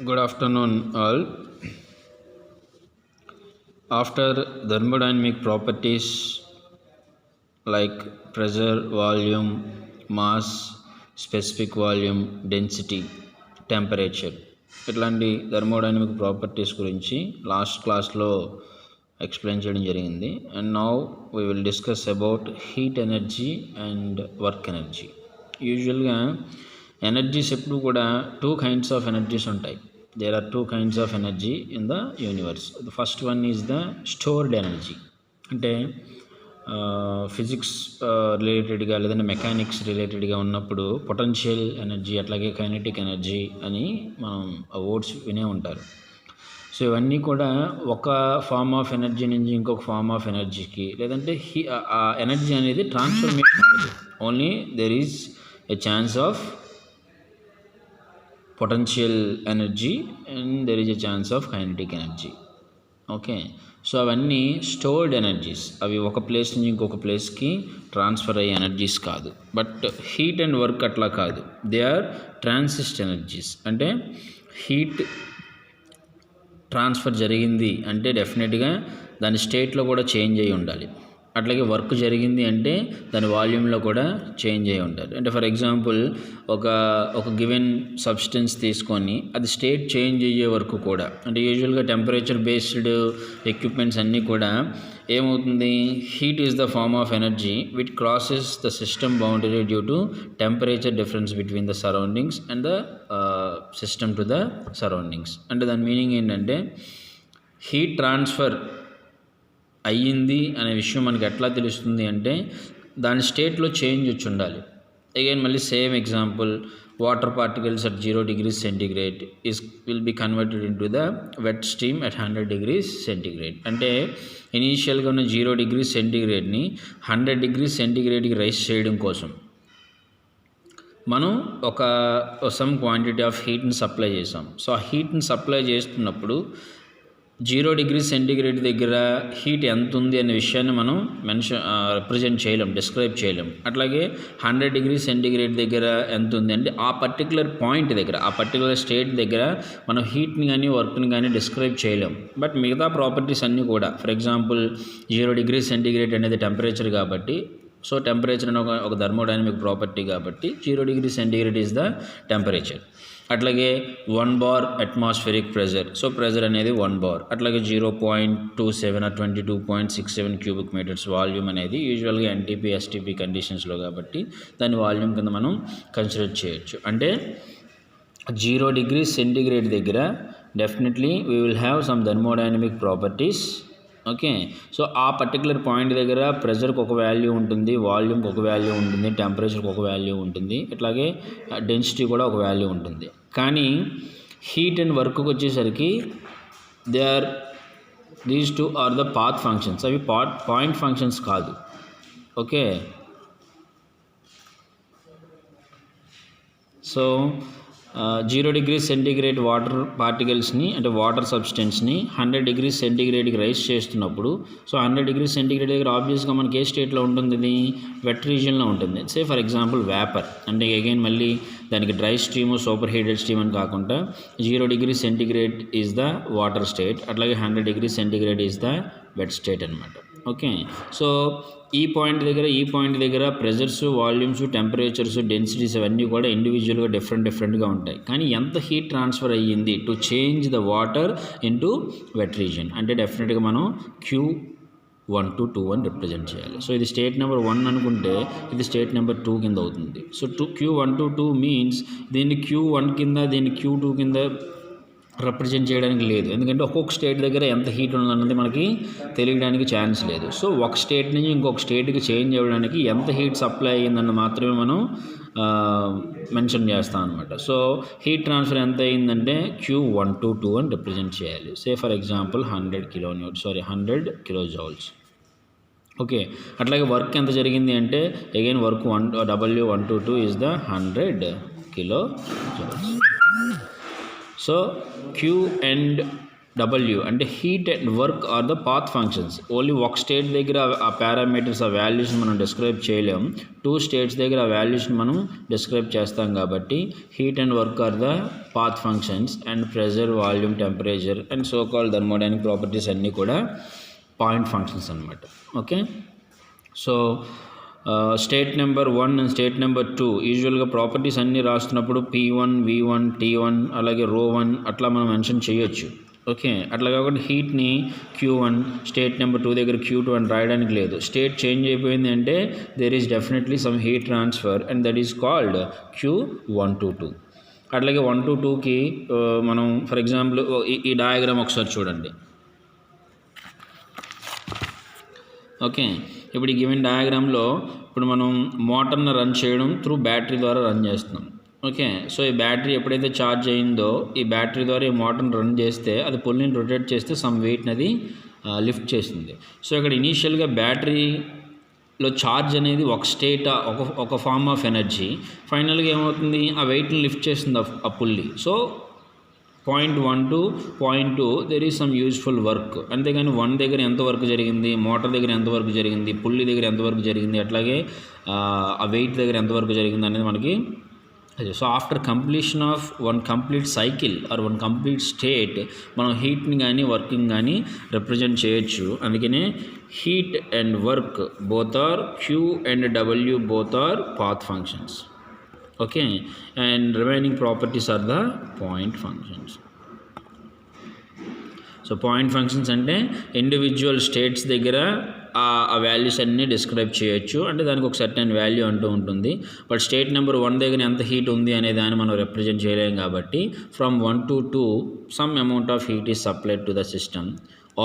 Good afternoon, all. After thermodynamic properties like pressure, volume, mass, specific volume, density, temperature, ఇట్లాంటి thermodynamic properties గురించి last క్లాస్లో explain చేయడం జరిగింది. And now we will discuss about heat energy and work energy. యూజువల్గా energies ఎప్పుడు కూడా two kinds of energies ఉంటాయి. There are two kinds of energy in the universe. The first one is the stored energy. అంటే physics రిలేటెడ్గా లేదంటే mechanics రిలేటెడ్గా ఉన్నప్పుడు potential energy అట్లాగే కైనెటిక్ ఎనర్జీ అని మనం వర్డ్స్ వినే ఉంటారు. సో ఇవన్నీ కూడా ఒక ఫార్మ్ ఆఫ్ ఎనర్జీ నుంచి ఇంకొక ఫార్మ్ ఆఫ్ ఎనర్జీకి లేదంటే ఆ ఎనర్జీ అనేది ట్రాన్స్ఫర్మేషన్ అవుతుంది. Only there is a chance of potential energy and there is a chance of kinetic energy. Okay, so అవన్నీ స్టోర్డ్ ఎనర్జీస్. అవి ఒక ప్లేస్ నుంచి ఇంకొక ప్లేస్కి ట్రాన్స్ఫర్ అయ్యే ఎనర్జీస్ కాదు. బట్ హీట్ అండ్ వర్క్ అట్లా కాదు, దే ఆర్ ట్రాన్సిస్ట్ ఎనర్జీస్. అంటే హీట్ ట్రాన్స్ఫర్ జరిగింది అంటే డెఫినెట్గా దాని స్టేట్లో కూడా చేంజ్ అయ్యి ఉండాలి. అట్లాగే వర్క్ జరిగింది అంటే దాని వాల్యూమ్లో కూడా చేంజ్ అయ్యి ఉంటుంది. అంటే ఫర్ ఎగ్జాంపుల్ ఒక గివెన్ సబ్స్టెన్స్ తీసుకొని అది స్టేట్ చేంజ్ అయ్యే వరకు కూడా, అంటే యూజువల్గా టెంపరేచర్ బేస్డ్ ఎక్విప్మెంట్స్ అన్నీ కూడా ఏమవుతుంది, heat is the form of energy which crosses the system boundary due to temperature difference between the surroundings and the system to the surroundings. అంటే దాని మీనింగ్ ఏంటంటే హీట్ ట్రాన్స్ఫర్ అయ్యింది అనే విషయం మనకి ఎట్లా తెలుస్తుంది అంటే దాని స్టేట్లో చేంజ్ వచ్చి ఉండాలి. అగైన్ మళ్ళీ same example, water particles at 0 degrees centigrade will be converted into the wet stream at 100 degrees centigrade. అంటే ఇనీషియల్గా ఉన్న 0 degrees centigradeని 100 degrees centigradeకి రైస్ చేయడం కోసం మనం ఒక సమ్ క్వాంటిటీ ఆఫ్ హీట్ని సప్లై చేసాం. సో ఆ హీట్ని సప్లై చేస్తున్నప్పుడు 0 degrees centigrade దగ్గర హీట్ ఎంత ఉంది అనే విషయాన్ని మనం రిప్రజెంట్ చేయలేం, డిస్క్రైబ్ చేయలేం. అట్లాగే 100 degrees centigrade దగ్గర ఎంత ఉంది అంటే ఆ పర్టికులర్ పాయింట్ దగ్గర, ఆ పర్టికులర్ స్టేట్ దగ్గర మనం హీట్ని కానీ వర్క్ని కానీ డిస్క్రైబ్ చేయలేం. బట్ మిగతా ప్రాపర్టీస్ అన్నీ కూడా, ఫర్ ఎగ్జాంపుల్ 0 degrees centigrade అనేది టెంపరేచర్ కాబట్టి, సో టెంపరేచర్ అనే ఒక థర్మోడైనమిక్ ప్రాపర్టీ కాబట్టి 0 degrees centigrade is the temperature. అట్లాగే 1 bar atmospheric pressure, so pressure అనేది 1 bar. అట్లాగే 0.27 or 22.67 cubic meters వాల్యూమ్ అనేది యూజువల్గా ఎన్టీపీ ఎస్టీపీ కండిషన్స్లో కాబట్టి దాని వాల్యూమ్ కింద మనం కన్సిడర్ చేయొచ్చు. అంటే 0 degrees centigrade దగ్గర definitely we will have some thermodynamic properties. Okay, so ఆ పర్టికులర్ పాయింట్ దగ్గర ప్రెషర్కి ఒక వాల్యూ ఉంటుంది, వాల్యూమ్కి ఒక వాల్యూ ఉంటుంది, టెంపరేచర్కి ఒక వాల్యూ ఉంటుంది, అట్లాగే డెన్సిటీ కూడా ఒక వాల్యూ ఉంటుంది. కానీ హీట్ అండ్ వర్క్కి వచ్చేసరికి these two are the path functions. అవి పాయింట్ ఫంక్షన్స్ కాదు. Okay, so 0 degrees centigrade water పార్టికల్స్ని అంటే వాటర్ సబ్స్టెన్స్ని 100 degrees centigradeకి రైస్ చేస్తున్నప్పుడు, సో 100 degrees centigrade దగ్గర ఆబ్వియస్గా మనకి ఏ స్టేట్లో ఉంటుంది, ఇది వెట్ రీజియన్లో ఉంటుంది. సే ఫర్ ఎగ్జాంపుల్ వేపర్, అంటే అగైన్ మళ్ళీ దానికి dry stream superheated stream అని కాకుండా 0 degrees centigrade is the water state, అట్లాగే 100 degrees centigrade is the wet state అనమాట. ఓకే, సో ఈ పాయింట్ దగ్గర ప్రెజర్స్, వాల్యూమ్స్, టెంపరేచర్స్, డెన్సిటీస్ అవన్నీ కూడా ఇండివిజువల్గా డిఫరెంట్గా ఉంటాయి. కానీ ఎంత హీట్ ట్రాన్స్ఫర్ అయ్యింది to change the water into wet region అంటే డెఫినెట్గా మనం Q12 అని రిప్రజెంట్ చేయాలి. సో ఇది స్టేట్ నెంబర్ 1 అనుకుంటే ఇది స్టేట్ నెంబర్ 2 కింద అవుతుంది. సో Q12 మీన్స్ దీన్ని Q1 కింద దీన్ని Q2 కింద రిప్రజెంట్ చేయడానికి లేదు, ఎందుకంటే ఒక్కొక్క స్టేట్ దగ్గర ఎంత హీట్ ఉందన్నది మనకి తెలియడానికి ఛాన్స్ లేదు. సో ఒక స్టేట్ నుంచి ఇంకొక స్టేట్కి చేంజ్ అవ్వడానికి ఎంత హీట్ సప్లై అయ్యిందని మాత్రమే మనం మెన్షన్ చేస్తాం అనమాట. సో హీట్ ట్రాన్స్ఫర్ ఎంత అయ్యిందంటే Q122 అని రిప్రజెంట్ చేయాలి. Say for example 100 kilojoules. Okay, అట్లాగే వర్క్ ఎంత జరిగింది అంటే again work W122 is the 100 kilojoules. So Q and W అంటే heat and work are the path functions. Only ఒక స్టేట్ దగ్గర ఆ పారామీటర్స్ ఆ వాల్యూస్ని మనం డిస్క్రైబ్ చేయలేం, 2 స్టేట్స్ దగ్గర ఆ వాల్యూస్ని మనం డిస్క్రైబ్ చేస్తాం కాబట్టి heat and work are the path functions and pressure, volume, temperature and so called thermodynamic properties అన్నీ కూడా పాయింట్ ఫంక్షన్స్ అనమాట. Okay, so state number 1 and state number 2 యూజువల్గా ప్రాపర్టీస్ అన్నీ రాస్తున్నప్పుడు P1, V1, T1 అలాగే ρ1 అట్లా మనం మెన్షన్ చేయొచ్చు. ఓకే, అట్లా కాకుండా హీట్ని Q1, స్టేట్ నెంబర్ 2 దగ్గర Q2 అని రాయడానికి లేదు. స్టేట్ చేంజ్ అయిపోయింది అంటే there is definitely some heat transfer and that is called Q1 to 2. అట్లాగే 1 to 2కి మనం ఫర్ ఎగ్జాంపుల్ ఈ డయాగ్రామ్ ఒకసారి చూడండి. ఓకే, ఇప్పుడు ఈ గివెన్ డయాగ్రామ్లో ఇప్పుడు మనం మోటార్ని రన్ చేయడం త్రూ బ్యాటరీ ద్వారా రన్ చేస్తున్నాం. ఓకే, సో ఈ బ్యాటరీ ఎప్పుడైతే ఛార్జ్ అయిందో ఈ బ్యాటరీ ద్వారా ఈ మోటార్ని రన్ చేస్తే అది పుల్ని రొటేట్ చేస్తే సమ్ వెయిట్ని అది లిఫ్ట్ చేస్తుంది. సో ఇక్కడ ఇనీషియల్గా బ్యాటరీలో ఛార్జ్ అనేది ఒక స్టేట్ ఒక ఫార్మ్ ఆఫ్ ఎనర్జీ, ఫైనల్గా ఏమవుతుంది ఆ వెయిట్ని లిఫ్ట్ చేస్తుంది ఆ pulley. So point 1 to point 2 there is some useful work. అంతేగాని 1 దగ్గర ఎంత వర్క్ జరిగింది, మోటార్ దగ్గర ఎంత వర్క్ జరిగింది, పుల్లి దగ్గర ఎంత వర్క్ జరిగింది, అట్లాగే ఆ వెయిట్ దగ్గర ఎంత వర్క్ జరిగింది అనేది మనకి. So after completion of one complete cycle or one complete state మనం హీట్ని కానీ వర్కింగ్ కానీ రిప్రజెంట్ చేయొచ్చు. అందుకనే heat and work both are Q and W both are path functions. Okay, and remaining properties are the point functions. So point functions అంటే individual states దగ్గర ఆ values అన్నీ డిస్క్రైబ్ చేయొచ్చు, అంటే దానికి ఒక సర్టెన్ వాల్యూ అంటూ ఉంటుంది. బట్ స్టేట్ నెంబర్ 1 దగ్గర ఎంత హీట్ ఉంది అనే దాన్ని మనం రిప్రజెంట్ చేయలేం కాబట్టి from 1 to 2 some amount of heat is supplied to the system,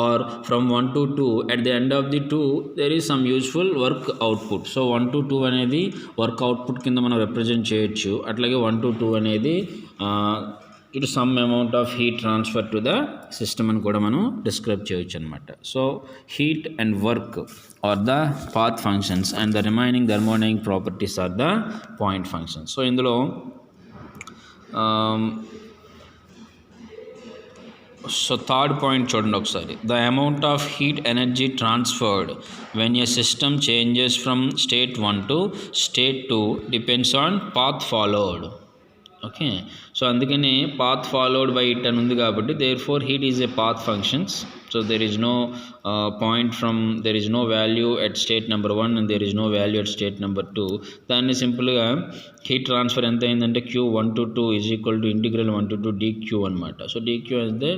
or from 1 to 2 at the end of the 2 there is some useful work output. So 1 to 2 అనేది work output కింద మనం represent చేయొచ్చు. అట్లాగే 1 to 2 అనేది ఇటు some amount of heat transfer to the system అని కూడా మనం డిస్క్రైబ్ చేయొచ్చు అనమాట. So heat and work are the path functions and the remaining thermodynamic properties are the point functions. So ఇందులో సో థర్డ్ పాయింట్ చూడండి ఒకసారి. The amount of heat energy transferred when a system changes from state 1 to state 2 depends on path followed. Okay, so అందుకని path followed by it అని ఉంది కాబట్టి therefore heat is a path functions. So there is no point from there is no value at state number 1 and there is no value at state number 2. దాన్ని సింపుల్గా heat transfer ఎంత అయిందంటే Q1 to 2 is equal to integral 1 to 2 dQ అనమాట. So dQ అంటే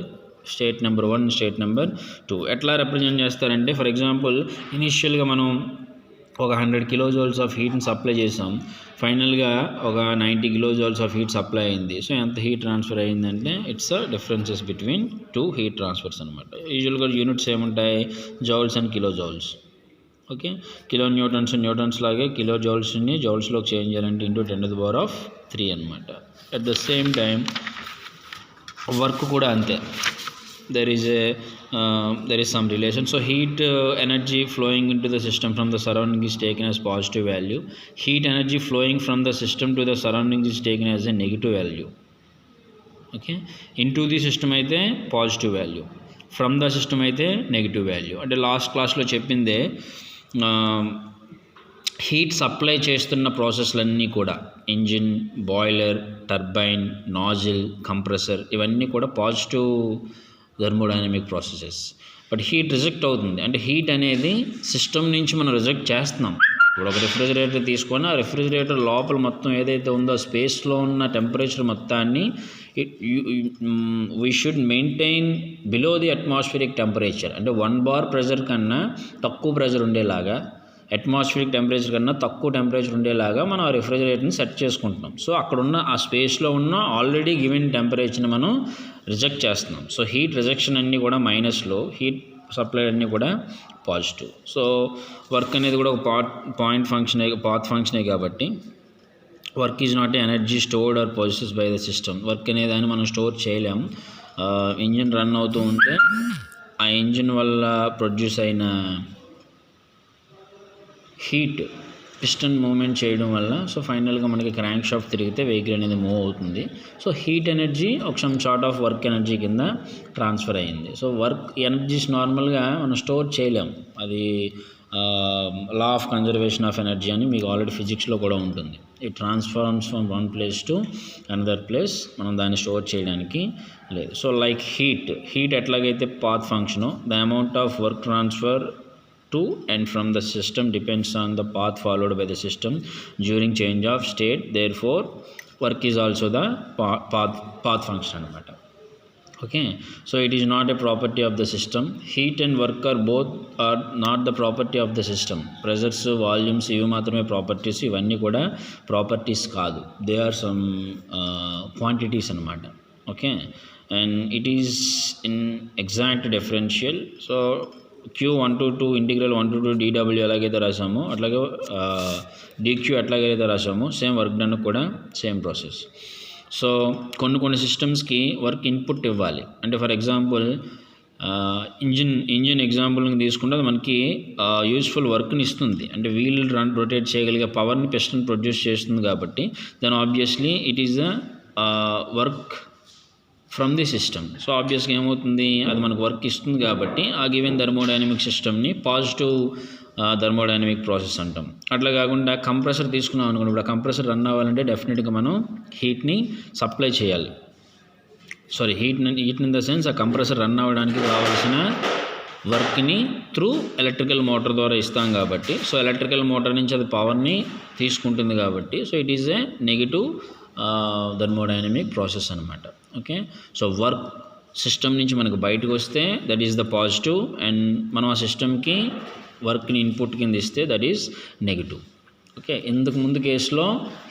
state number 1 state number 2. ఎట్లా represent చేస్తారంటే for example ఇనీషియల్గా మనం ఒక 100 kilojoules ఆఫ్ హీట్ని సప్లై చేసాం, ఫైనల్గా ఒక 90 kilojoules ఆఫ్ హీట్ సప్లై అయింది. సో ఎంత హీట్ ట్రాన్స్ఫర్ అయిందంటే it's differences between 2 heat transfers అనమాట. యూజువల్గా యూనిట్స్ ఏముంటాయి, joules and kilojoules. Okay, kilo Newton's లాగే కిలో జౌల్స్ని జౌల్స్లోకి చేంజ్ చేయాలంటే ఇంటూ 10⁻³ అనమాట. At the same time work కూడా అంతే, there is some relation. So heat energy flowing into the system from the surrounding is taken as positive value. Heat energy flowing from the system to the surroundings is taken as a negative value. Okay, into the system అయితే positive value, from the system అయితే negative value. అంటే last క్లాస్లో చెప్పిందే heat supply చేస్తున్న ప్రాసెస్లన్నీ కూడా engine, boiler, turbine, nozzle, compressor ఇవన్నీ కూడా positive thermodynamic processes. But heat reject అవుతుంది, అంటే హీట్ అనేది సిస్టమ్ నుంచి మనం రిజెక్ట్ చేస్తున్నాం. ఇప్పుడు ఒక రిఫ్రిజిరేటర్ తీసుకొని ఆ రిఫ్రిజిరేటర్ లోపల మొత్తం ఏదైతే ఉందో స్పేస్లో ఉన్న టెంపరేచర్ మొత్తాన్ని we should maintain below the atmospheric temperature. అంటే 1 bar ప్రెజర్ కన్నా తక్కువ ప్రెజర్ ఉండేలాగా, అట్మాస్ఫిరిక్ టెంపరేచర్ కన్నా తక్కువ టెంపరేచర్ ఉండేలాగా మనం ఆ రిఫ్రిజిరేటర్ని సెట్ చేసుకుంటున్నాం. సో అక్కడున్న ఆ స్పేస్లో ఉన్న ఆల్రెడీ గివెన్ టెంపరేచర్ని మనం రిజెక్ట్ చేస్తున్నాం. సో హీట్ రిజెక్షన్ అన్నీ కూడా మైనస్లో, హీట్ సప్లై అన్నీ కూడా పాజిటివ్. సో వర్క్ అనేది కూడా ఒక పాత్ ఫంక్షనే కాబట్టి work is not energy stored or possessed by the system. Work అనేదాన్ని మనం స్టోర్ చేయలేం. ఇంజిన్ రన్ అవుతూ ఉంటే ఆ ఇంజిన్ వల్ల ప్రొడ్యూస్ అయిన హీట్ పిస్టన్ మూవ్మెంట్ చేయడం వల్ల సో ఫైనల్గా మనకి క్రాంక్ షాఫ్ట్ తిరిగితే వెహికల్ అనేది మూవ్ అవుతుంది. సో హీట్ ఎనర్జీ ఒక some sort of work energy కింద ట్రాన్స్ఫర్ అయ్యింది. సో వర్క్ ఎనర్జీస్ నార్మల్గా మనం స్టోర్ చేయలేం, అది law of conservation of energy అని మీకు ఆల్రెడీ ఫిజిక్స్లో కూడా ఉంటుంది. It transforms from one place to another place, మనం దాన్ని స్టోర్ చేయడానికి లేదు. సో లైక్ హీట్ ఎట్లాగైతే path function, the amount of work transfer to and from the system depends on the path followed by the system during change of state. Therefore work is also the path function anamata. Okay, so it is not a property of the system. Heat and work are not the property of the system. Pressures, volumes ivi maatrame properties, ivanni kuda properties kaadu, they are some quantities anamata. Okay, and it is in exact differential. So Q1 to 2 integral 1 to 2 dW ఎలాగైతే రాసామో అట్లాగే dQ ఎట్లాగైతే రాసామో same work done కూడా same process. So కొన్ని సిస్టమ్స్కి work input ఇవ్వాలి. అంటే for example engine ఎగ్జాంపుల్ని తీసుకుంటే అది మనకి యూస్ఫుల్ వర్క్ని ఇస్తుంది, అంటే వీల్ రొటేట్ చేయగలిగే పవర్ని పిస్టన్ ప్రొడ్యూస్ చేస్తుంది. కాబట్టి then obviously it is the work from the system. So ఆబ్వియస్గా ఏమవుతుంది, అది మనకు వర్క్ ఇస్తుంది కాబట్టి ఆ గివెన్ థర్మోడైనమిక్ సిస్టమ్ని పాజిటివ్ థర్మోడైనమిక్ ప్రాసెస్ అంటాం. అట్లా కాకుండా కంప్రెసర్ తీసుకున్నాం అనుకోండి, ఇప్పుడు ఆ కంప్రెసర్ రన్ అవ్వాలంటే డెఫినెట్గా మనం హీట్ని సప్లై చేయాలి. హీట్ ఇన్ ద సెన్స్ ఆ కంప్రెసర్ రన్ అవ్వడానికి కావాల్సిన వర్క్ని త్రూ ఎలక్ట్రికల్ మోటార్ ద్వారా ఇస్తాం కాబట్టి, సో ఎలక్ట్రికల్ మోటార్ నుంచి అది పవర్ని తీసుకుంటుంది కాబట్టి, so it is a negative thermodynamic process అనమాట. ఓకే, సో వర్క్ సిస్టమ్ నుంచి మనకు బయటకు వస్తే that is the positive, and మనం ఆ సిస్టమ్కి వర్క్ని ఇన్పుట్ కింద ఇస్తే దట్ ఈస్ నెగిటివ్. ఓకే, ఇంతకు ముందు కేసులో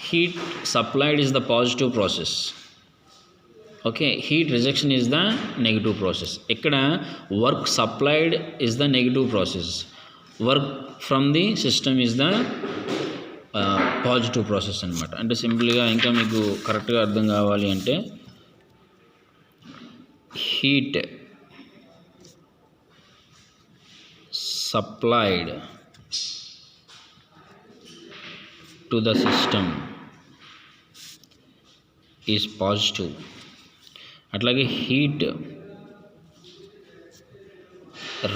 heat supplied is the positive process. Okay, heat rejection is the negative process. ఇక్కడ work supplied is the negative process, work from the system is the positive process అనమాట. అంటే సింపుల్గా ఇంకా మీకు కరెక్ట్గా అర్థం కావాలి అంటే heat supplied to the system is positive, అట్లాగే heat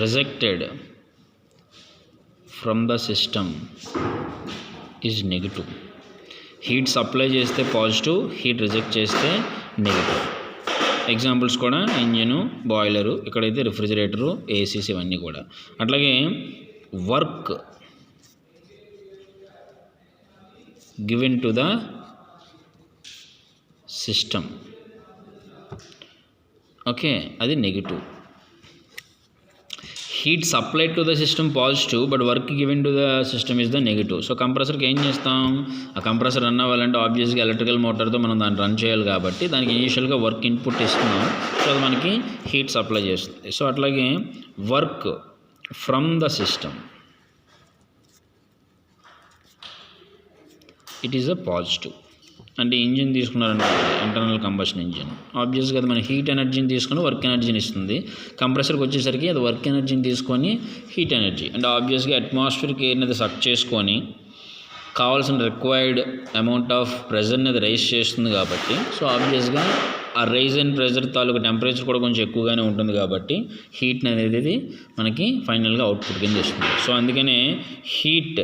rejected from the system is negative. Heat supply చేస్తే పాజిటివ్, హీట్ రిజెక్ట్ చేస్తే నెగిటివ్. ఎగ్జాంపుల్స్ కూడా ఇంజిను, బాయిలరు, ఇక్కడైతే రిఫ్రిజిరేటరు, ఏసీస్ ఇవన్నీ కూడా. అట్లాగే work given to the system, okay, అది negative. Heat supplied to the system positive, but work given to the system is the negative. So కంప్రెసర్కి ఏం చేస్తాం, ఆ కంప్రెసర్ రన్ అవ్వాలంటే ఆబ్వియస్గా ఎలక్ట్రికల్ మోటార్తో మనం దాన్ని రన్ చేయాలి కాబట్టి దానికి ఇనీషియల్గా వర్క్ ఇన్పుట్ ఇస్తున్నాం, సో అది మనకి హీట్ సప్లై చేస్తుంది. సో అట్లాగే work from the system it is a positive. అంటే ఇంజిన్ తీసుకున్నారనుకోండి, ఇంటర్నల్ కంబషన్ ఇంజిన్, ఆబ్వియస్గా అది మన హీట్ ఎనర్జీని తీసుకొని వర్క్ ఎనర్జీని ఇస్తుంది. కంప్రెసర్కి వచ్చేసరికి అది వర్క్ ఎనర్జీని తీసుకొని హీట్ ఎనర్జీ, అంటే ఆబ్వియస్గా అట్మాస్ఫియర్కి ఎయిర్ని అది సక్ చేసుకొని కావాల్సిన రిక్వైర్డ్ అమౌంట్ ఆఫ్ ప్రెజర్ని అది రైజ్ చేస్తుంది కాబట్టి, సో ఆబ్వియస్గా ఆ రైజ్ అండ్ ప్రెజర్ తాలూకు టెంపరేచర్ కూడా కొంచెం ఎక్కువగానే ఉంటుంది కాబట్టి హీట్ అనేది మనకి ఫైనల్గా అవుట్పుట్ కింద ఇస్తుంది. సో అందుకనే heat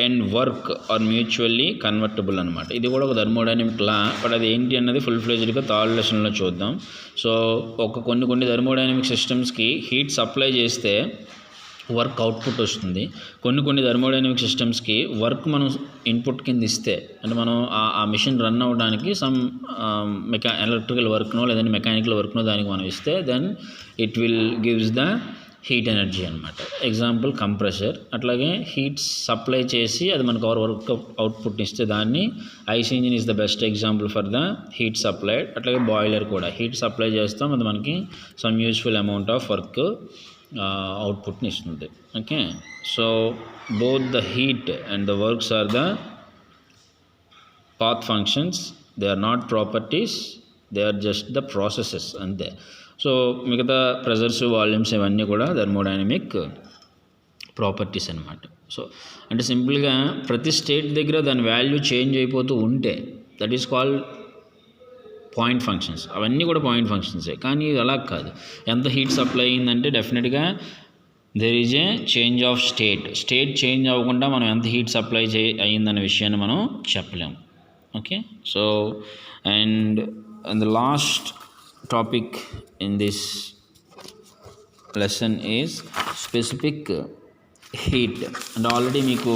and work are mutually convertible అనమాట. ఇది కూడా ఒక థర్మోడైనమిక్ లా, బట్ అది ఏంటి అన్నది ఫుల్ ఫ్లెజ్డ్గా థర్డ్ లెసన్లో చూద్దాం. సో కొన్ని థర్మోడైనమిక్ సిస్టమ్స్కి హీట్ సప్లై చేస్తే వర్క్ అవుట్పుట్ వస్తుంది. కొన్ని థర్మోడైనమిక్ సిస్టమ్స్కి వర్క్ మనం ఇన్పుట్ కింద ఇస్తే, అంటే మనం ఆ మిషన్ రన్ అవ్వడానికి సమ్ ఎలక్ట్రికల్ వర్క్నో లేదంటే మెకానికల్ వర్క్నో దానికి మనం ఇస్తే then it will gives the heat energy అనమాట. Example compressor. అట్లాగే హీట్ సప్లై చేసి అది మనకు వర్క్ అవుట్పుట్ని ఇస్తే దాన్ని IC engine is the best example for the heat supplied. అట్లాగే బాయిలర్ కూడా హీట్ సప్లై చేస్తాం, అది మనకి some useful amount of work అవుట్పుట్ని ఇస్తుంది. Okay, so both the heat and the works are the path functions, they are not properties, they are just the processes అంతే. So మిగతా pressures, volumes ఇవన్నీ కూడా thermodynamic properties అన్నమాట. So అంటే సింపుల్గా ప్రతి స్టేట్ దగ్గర దాని వాల్యూ చేంజ్ అయిపోతూ ఉంటే that is called point functions. అవన్నీ కూడా పాయింట్ ఫంక్షన్సే. కానీ ఇది అలా కాదు. ఎంత హీట్ సప్లై అయిందంటే డెఫినెట్గా there is a change of state change అవ్వకుండా మనం ఎంత హీట్ సప్లై అయ్యిందనే విషయాన్ని మనం చెప్పలేం. Okay, so and the last topic in this lesson is specific heat. అంటే ఆల్రెడీ మీకు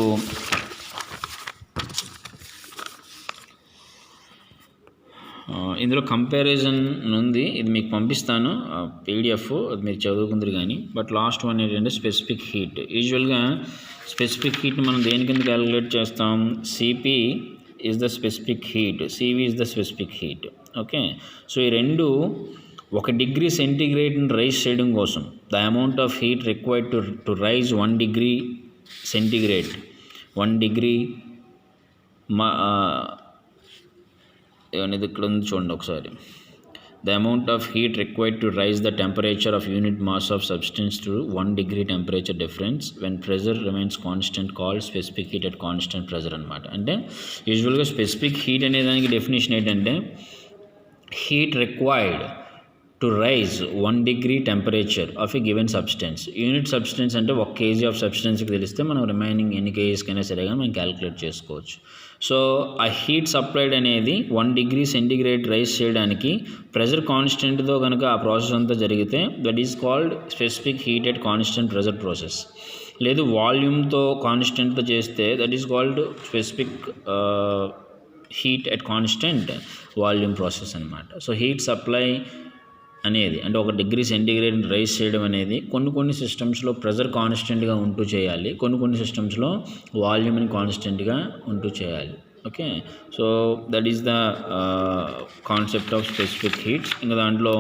ఇందులో కంపారిజన్ ఉంది, ఇది మీకు పంపిస్తాను PDF, అది మీరు చదువుకుందరు కానీ. బట్ లాస్ట్ వన్ ఏంటంటే స్పెసిఫిక్ హీట్. యూజువల్గా స్పెసిఫిక్ హీట్ని మనం దేని కింద క్యాలిక్యులేట్ చేస్తాం? CP is the specific heat, CV is the specific heat. Okay, so ఈ రెండు 1 degree సెంటీగ్రేడ్ని రైజ్ చేయడం కోసం the amount of heat required to raise 1 degree centigrade 1 degree ఏమనేది ఇక్కడ ఉంది చూడండి ఒకసారి. The amount of heat required to raise the temperature of unit mass of substance to 1 degree temperature difference when pressure remains constant called specific heat at constant pressure అనమాట. అంటే యూజువల్గా specific heat అనే దానికి డెఫినేషన్ ఏంటంటే heat required to raise 1 degree temperature of a given substance. Unit substance అంటే 1 kg of సబ్స్టెన్స్కి తెలిస్తే మనం remaining ఎన్ని కేజీస్కైనా సరే కానీ మనం క్యాలిక్యులేట్ చేసుకోవచ్చు. సో ఆ హీట్ సప్లైడ్ అనేది 1 degree సెంటీగ్రేడ్ రైజ్ చేయడానికి ప్రెజర్ కాన్స్టెంట్తో కనుక ఆ ప్రాసెస్ అంతా జరిగితే that is called specific heat at constant pressure process. లేదు వాల్యూమ్తో కాన్స్టెంట్తో చేస్తే that is called specific heat at constant volume process అనమాట. సో హీట్ సప్లై అనేది అంటే 1 degree సెంటీగ్రేడ్ రైజ్ చేయడం అనేది కొన్ని సిస్టమ్స్లో ప్రెజర్ కాన్స్టెంట్గా ఉంటూ చేయాలి, కొన్ని సిస్టమ్స్లో వాల్యూమ్ని కాన్స్టెంట్గా ఉంటూ చేయాలి. Okay, so that is the concept of specific heats. ఇంకా దాంట్లో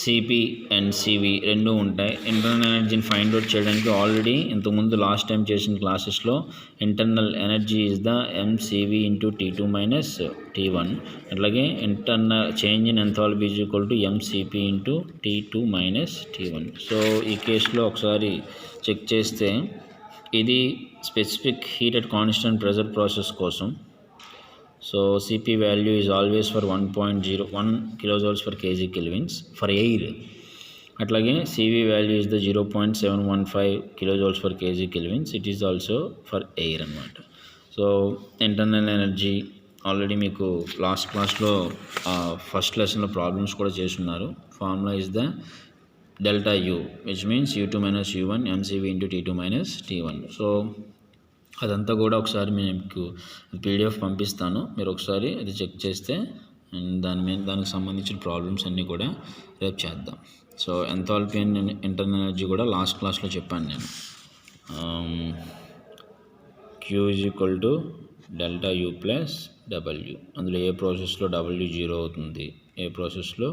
CP అండ్ CV రెండు ఉంటాయి. ఇంటర్నల్ ఎనర్జీని ఫైండ్ అవుట్ చేయడానికి ఆల్రెడీ ఇంతకుముందు లాస్ట్ టైం చేసిన క్లాసెస్లో internal energy is the mCV into T2 minus T1. అట్లాగే internal change in enthalpy is equal to mCP into T2 minus T1. So ఈ కేసులో ఒకసారి చెక్ చేస్తే ఇది specific heat at constant pressure process కోసం. So CP value is always for 1.01 kilojoules per kg kelvins for air. అట్లాగే CV value is the 0.715 kilojoules per kg kelvins. It is also for air అన్నమాట. So internal energy already మీకు last క్లాస్లో first లెసన్లో problems కూడా చేస్తున్నారు. Formula is the delta U which means U2 minus U1 mCV into T2 minus T1. So అదంతా కూడా ఒకసారి మీకు PDF పంపిస్తాను, మీరు ఒకసారి అది చెక్ చేస్తే అండ్ దానికి సంబంధించిన ప్రాబ్లమ్స్ అన్నీ కూడా రేపు చేద్దాం. So enthalpy and internal energy కూడా లాస్ట్ క్లాస్లో చెప్పాను నేను. Q is equal to delta U plus W. అందులో ఏ ప్రాసెస్లో W 0 అవుతుంది, ఏ ప్రాసెస్లో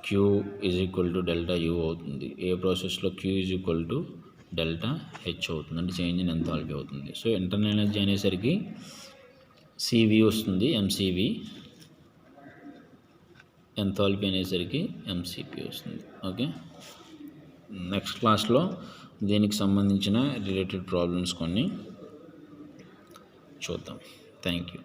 Q is equal to delta U అవుతుంది, ఏ ప్రాసెస్లో Q is equal to delta H అవుతుంది, అంటే చేంజ్ ఇన్ ఎంథాల్పీ అవుతుంది. సో ఇంటర్నల్ ఎనర్జీ అనేసరికి CV వస్తుంది mCV, ఎంథాల్పీ అనేసరికి mCP వస్తుంది. ఓకే, నెక్స్ట్ క్లాస్లో దీనికి సంబంధించిన రిలేటెడ్ ప్రాబ్లమ్స్ కొన్ని చూద్దాం. Thank you.